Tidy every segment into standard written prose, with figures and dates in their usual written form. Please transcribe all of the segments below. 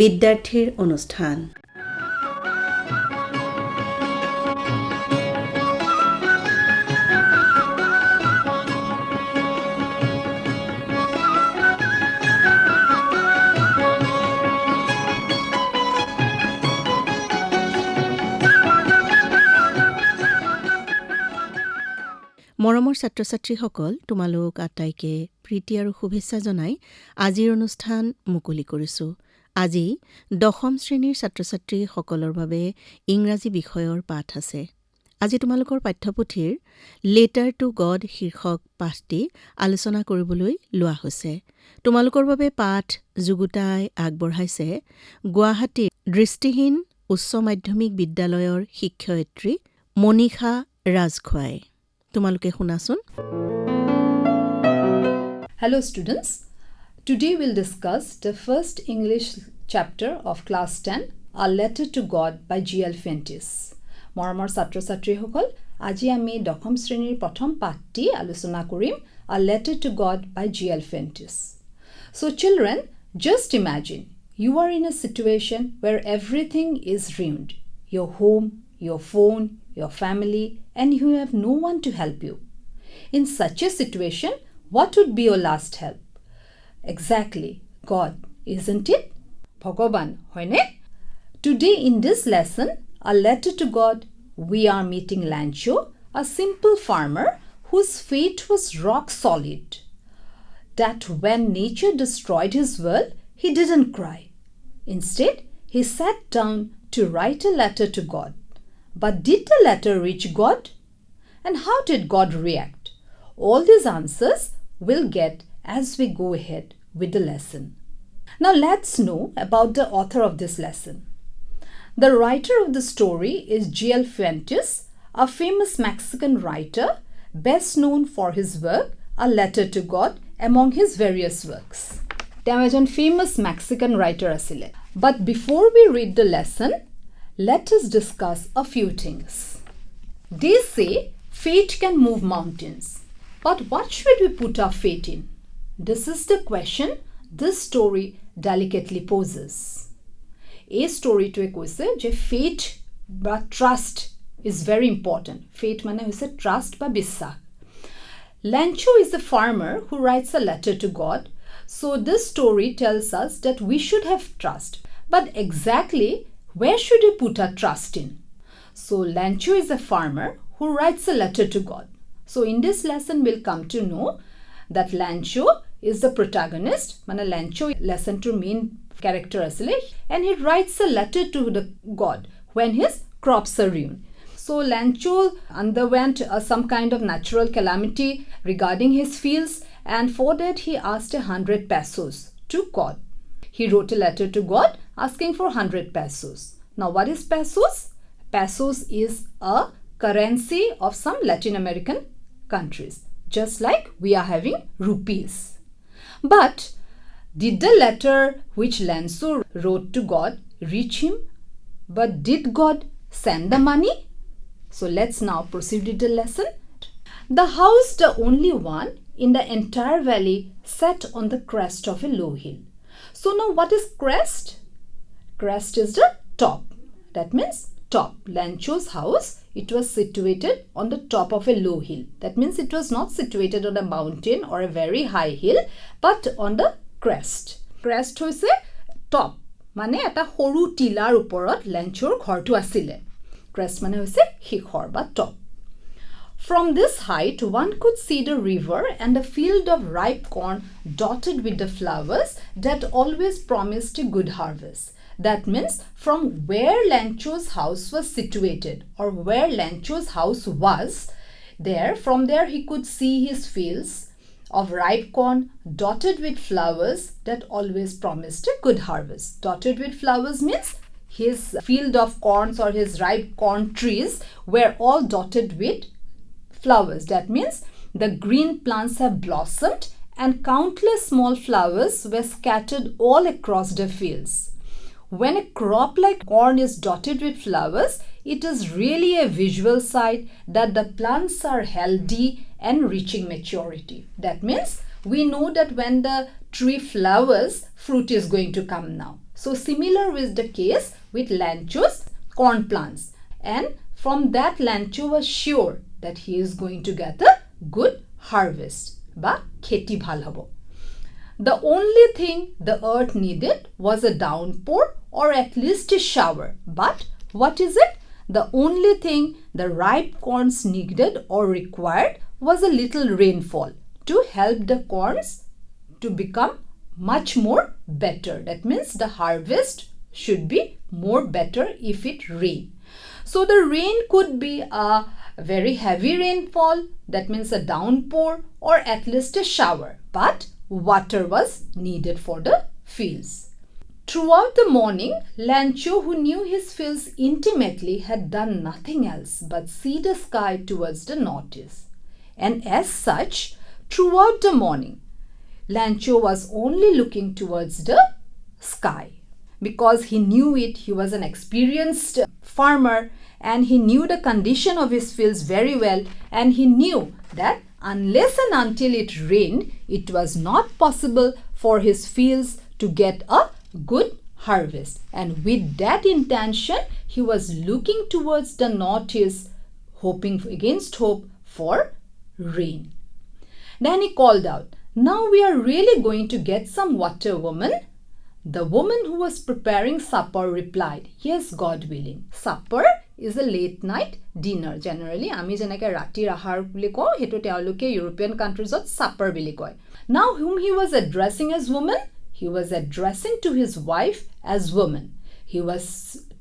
বিদ্যাৰ্থীৰ অনুষ্ঠান। মৰমৰ ছাত্ৰ-ছাত্ৰীসকল, তোমালোক আটাইকে প্ৰীতি আৰু শুভেচ্ছা জনাই আজিৰ অনুষ্ঠান মুকলি কৰিছোঁ। আজি 10ম শ্ৰেণীৰ ছাত্ৰ-ছাত্ৰীসকলৰ বাবে ইংৰাজী বিষয়ৰ পাঠ আছে। আজি তোমালোকৰ পাঠ্যপুথিৰ লেটাৰ টু গড শীৰ্ষক পাঠটি আলোচনা কৰিবলৈ লোৱা হৈছে। তোমালোকৰ বাবে পাঠ যুগুতাই আগবঢ়াইছে গুৱাহাটীৰ দৃষ্টিহীন উচ্চ মাধ্যমিক বিদ্যালয়ৰ শিক্ষয়িত্ৰী মনীষা ৰাজখোৱাই। তোমালোকে শুনাচোন। Hello students, today we'll discuss the first English chapter of class 10, A Letter to God by G.L. Fentis. মৰমৰ ছাত্ৰ-ছাত্ৰীসকল, আজি আমি 10ম শ্ৰেণীৰ প্ৰথম পাঠটি আলোচনা কৰিম, A Letter to God by G.L. Fentis. So children, just imagine you are in a situation where everything is ruined. Your home, your phone, your family, and you have no one to help you. In such a situation, what would be your last help? Exactly, God, isn't it? Bhagavan, hoine? Today in this lesson, A Letter to God, we are meeting Lancho, a simple farmer whose fate was rock solid. That when nature destroyed his world, he didn't cry. Instead, he sat down to write a letter to God. But did the letter reach God? And how did God react? All these answers we'll get as we go ahead with the lesson. Now let's know about the author of this lesson. The writer of the story is G.L. Fentis, a famous Mexican writer, best known for his work, A Letter to God, among his various works. তেওঁ এজন famous Mexican writer আছিলে. But before we read the lesson, let us discuss a few things. They say fate can move mountains. But what should we put our faith in? This is the question this story delicately poses. A story to কৈছে যে faith বা trust is very important. Faith মানে হৈছে trust বা বিশ্বাস. Lancho is a farmer who writes a letter to God. So this story tells us that we should have trust. But exactly where should we put our trust in? So Lancho is a farmer who writes a letter to God. So in this lesson we'll come to know that Lancho is the protagonist. Mana Lancho lesson to main character asile, and he writes a letter to the God when his crops are ruined. So Lancho underwent some kind of natural calamity regarding his fields, and for that he asked 100 pesos to God. He wrote a letter to God asking for 100 pesos. Now what is pesos? Pesos is a currency of some Latin American countries, just like we are having rupees. But did the letter which Lancho wrote to God reach him? But did God send the money? So let's now proceed with the lesson. The house, the only one in the entire valley, sat on the crest of a low hill. So now what is crest? Crest is the top. That means top. Lancho's house, it was situated on the top of a low hill. That means it was not situated on a mountain or a very high hill, but on the crest. Crest hoise top. Mane eta horu tilar uporot Lanchor ghortu asile. Crest mane hoise hikhor ba top. From this height, one could see the river and a field of ripe corn dotted with the flowers that always promised a good harvest. That means from where Lancho's house was situated, or where Lancho's house was, from there he could see his fields of ripe corn dotted with flowers that always promised a good harvest. Dotted with flowers means his field of corns or his ripe corn trees were all dotted with flowers. That means the green plants have blossomed and countless small flowers were scattered all across the fields. When a crop like corn is dotted with flowers, it is really a visual sight that the plants are healthy and reaching maturity. That means we know that when the tree flowers, fruit is going to come now. So similar was the case with Lancho's corn plants. And from that, Lancho was sure that he is going to get a good harvest. Ba kheti bhal hobo. The only thing the earth needed was a downpour or at least a shower. But what is it? The only thing the ripe corns needed or required was a little rainfall to help the corns to become much more better. That means the harvest should be more better if it rain. So the rain could be a very heavy rainfall, that means a downpour or at least a shower, but water was needed for the fields. Throughout the morning, Lancho, who knew his fields intimately, had done nothing else but see the sky towards the northeast. And as such, throughout the morning, Lancho was only looking towards the sky. Because he knew it, he was an experienced farmer and he knew the condition of his fields very well, and he knew that unless and until it rained, it was not possible for his fields to get a good harvest. And with that intention, he was looking towards the northeast, hoping against hope for rain. Then he called out, "Now we are really going to get some water, woman." The woman who was preparing supper replied, "Yes, God willing." Supper is a late night dinner. Generally, আমি যেনেকে ৰাতিৰ আহাৰ বুলি কওঁ, হেতু তেওঁলোকে European countries ত supper বুলি কয়. Now whom he was addressing as woman? He was addressing to his wife as woman. He was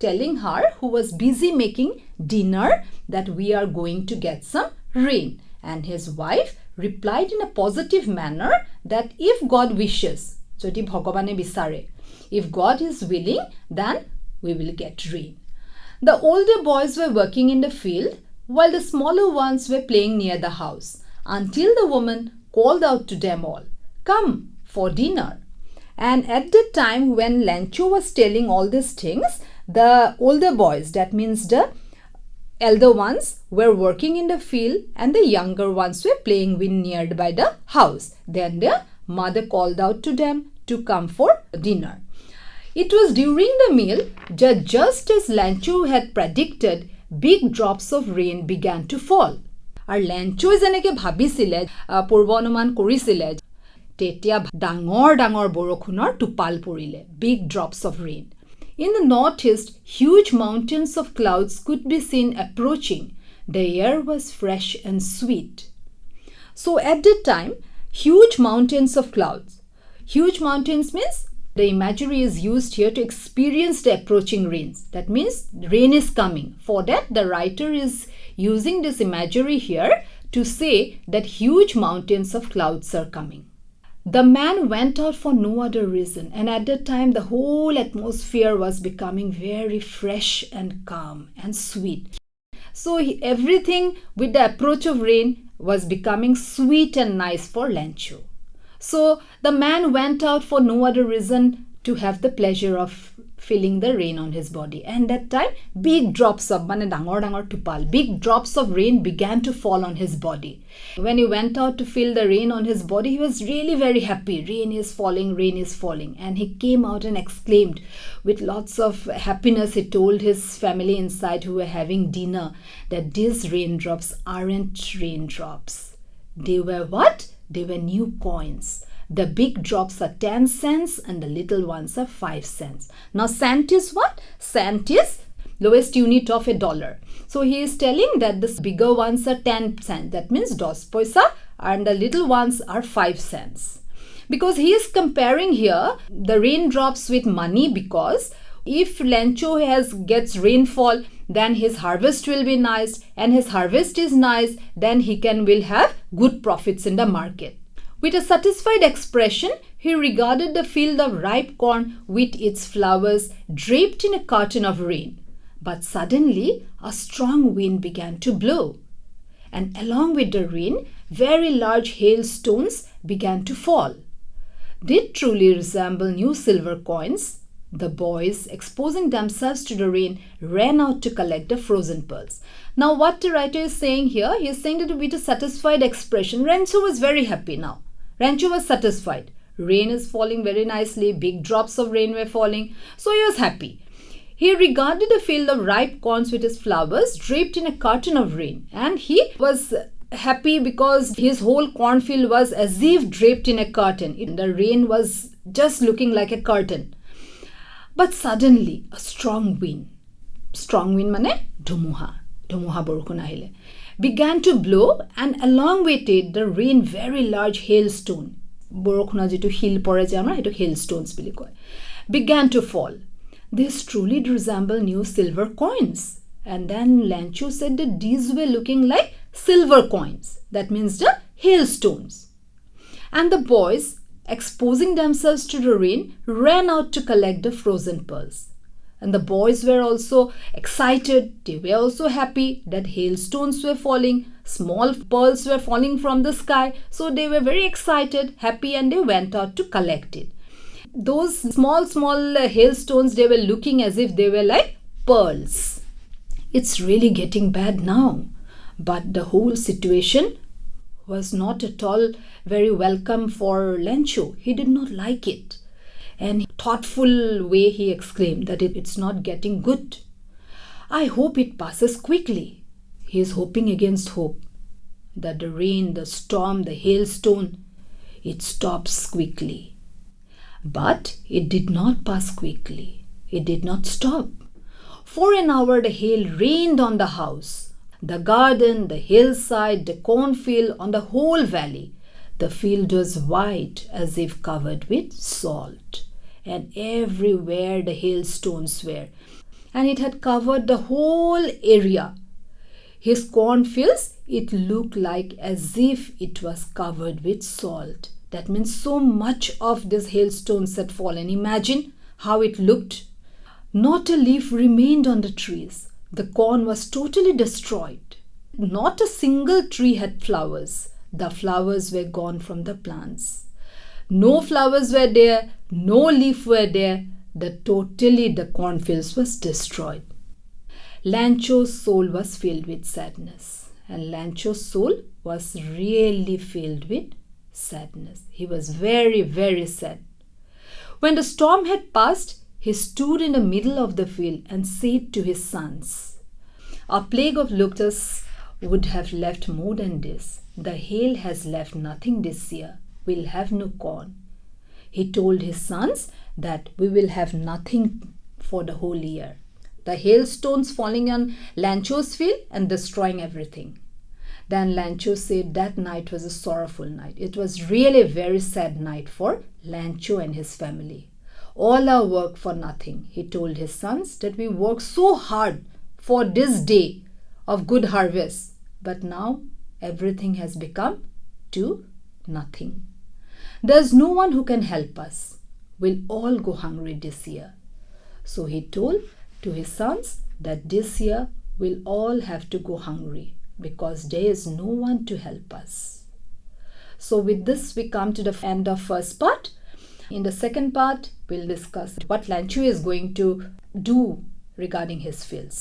telling her, who was busy making dinner, that we are going to get some rain. And his wife replied in a positive manner that if God wishes, যদি ভগৱানে বিচাৰে, if God is willing, then we will get rain. The older boys were working in the field while the smaller ones were playing near the house, until the woman called out to them all, "Come for dinner." And at the time when Lancho was telling all these things, the older boys, that means the elder ones, were working in the field and the younger ones were playing nearby the house. Then their mother called out to them to come for dinner. It was during the meal that just as Lancho had predicted, big drops of rain began to fall. আৰু Lancho যেনেকৈ ভাবিছিলে, পূৰ্বানুমান কৰিছিলে, তেতিয়া ডাঙৰ ডাঙৰ বৰষুণৰ টোপাল পৰিলে, big drops of rain. In the northeast, huge mountains of clouds could be seen approaching. The air was fresh and sweet. So at that time, huge mountains of clouds. Huge mountains means the imagery is used here to experience the approaching rains. That means rain is coming. For that, the writer is using this imagery here to say that huge mountains of clouds are coming. The man went out for no other reason, and at that time the whole atmosphere was becoming very fresh and calm and sweet. So everything with the approach of rain was becoming sweet and nice for Lancho. So the man went out for no other reason to have the pleasure of feeling the rain on his body. And that time, big drops of big drops of rain began to fall on his body. When he went out to feel the rain on his body, he was really very happy. Rain is falling, rain is falling. And he came out and exclaimed with lots of happiness. He told his family inside who were having dinner that these raindrops aren't raindrops. They were what? They were new coins. The big drops are 10 cents and the little ones are 5 cents. Now cent is what? Cent is lowest unit of $1. So he is telling that the bigger ones are 10 cents. That means 10 paisa, and the little ones are 5 cents. Because he is comparing here the raindrops with money, because if Lancho gets rainfall, then his harvest will be nice, and his harvest is nice, then he will have good profits in the market. With a satisfied expression, he regarded the field of ripe corn with its flowers draped in a curtain of rain. But suddenly, a strong wind began to blow. And along with the rain, very large hailstones began to fall. They truly resemble new silver coins. The boys, exposing themselves to the rain, ran out to collect the frozen pearls. Now, what the writer is saying here, he is saying that with a satisfied expression, Lancho was very happy now. Lancho was satisfied. Rain is falling very nicely. Big drops of rain were falling. So he was happy. He regarded a field of ripe corns with its flowers draped in a curtain of rain. And he was happy because his whole cornfield was as if draped in a curtain. The rain was just looking like a curtain. But suddenly, a strong wind mane dhumuha borokon ahile, began to blow, and along with it the rain very large hailstone, borokona jitu hill pore je amra etu hailstones bili koy, began to fall. This truly resembled new silver coins. And then Lancho said that these were looking like silver coins. That means the hailstones. And the boys, exposing themselves to the rain, ran out to collect the frozen pearls. And the boys were also excited. They were also happy that hailstones were falling. Small pearls were falling from the sky. So they were very excited, happy, and they went out to collect it. Those small hailstones, they were looking as if they were like pearls. It's really getting bad now. But the whole situation was not at all very welcome for Lancho. He did not like it. And in a thoughtful way, he exclaimed that it's not getting good. I hope it passes quickly. He is hoping against hope that the rain, the storm, the hailstone, it stops quickly. But it did not pass quickly. It did not stop. For an hour, the hail rained on the house, the garden, the hillside, the cornfield, on the whole valley. The field was white as if covered with salt. And everywhere the hailstones were. And it had covered the whole area. His cornfields, it looked like as if it was covered with salt. That means so much of these hailstones had fallen. Imagine how it looked. Not a leaf remained on the trees. The corn was totally destroyed. Not a single tree had flowers. The flowers were gone from the plants. No flowers were there. No leaf were there. The cornfields was destroyed. Lancho's soul was filled with sadness. And Lancho's soul was really filled with sadness. He was very, very sad. When the storm had passed, he stood in the middle of the field and said to his sons, "A plague of locusts would have left more than this. The hail has left nothing this year. We'll have no corn." He told his sons that we will have nothing for the whole year. The hailstones falling on Lancho's field and destroying everything. Then Lancho said that night was a sorrowful night. It was really a very sad night for Lancho and his family. All our work for nothing. He told his sons that we worked so hard for this day of good harvest. But now everything has become to nothing. There's no one who can help us. We'll all go hungry this year. So he told to his sons that this year we'll all have to go hungry because there is no one to help us. So with this we come to the end of first part. In the second part, we'll discuss what Lancho is going to do regarding his fields.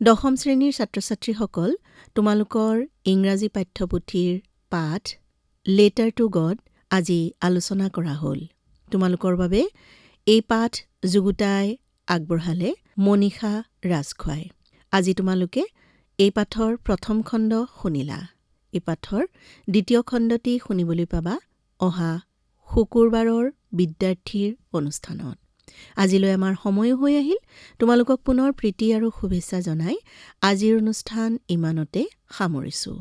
দশম শ্ৰেণীৰ ছাত্ৰ-ছাত্ৰীসকল, তোমালোকৰ ইংৰাজী পাঠ্যপুথিৰ পাঠ letter to god আজি আলোচনা কৰা হ'ল। তোমালোকৰ বাবে এই পাঠ যুগুতাই আগবঢ়ালে মনীষা ৰাজখোৱাই। আজি তোমালোকে এই পাঠৰ প্ৰথম খণ্ড শুনিলা। এই পাঠৰ দ্বিতীয় খণ্ডটি শুনিবলৈ পাবা অহা শুকুৰবাৰৰ বিদ্যাৰ্থীৰ অনুষ্ঠানত। আজিলৈ আমাৰ সময়ো হৈ আহিল। তোমালোকক পুনৰ প্ৰীতি আৰু শুভেচ্ছা জনাই আজিৰ অনুষ্ঠান ইমানতে সামৰিছোঁ।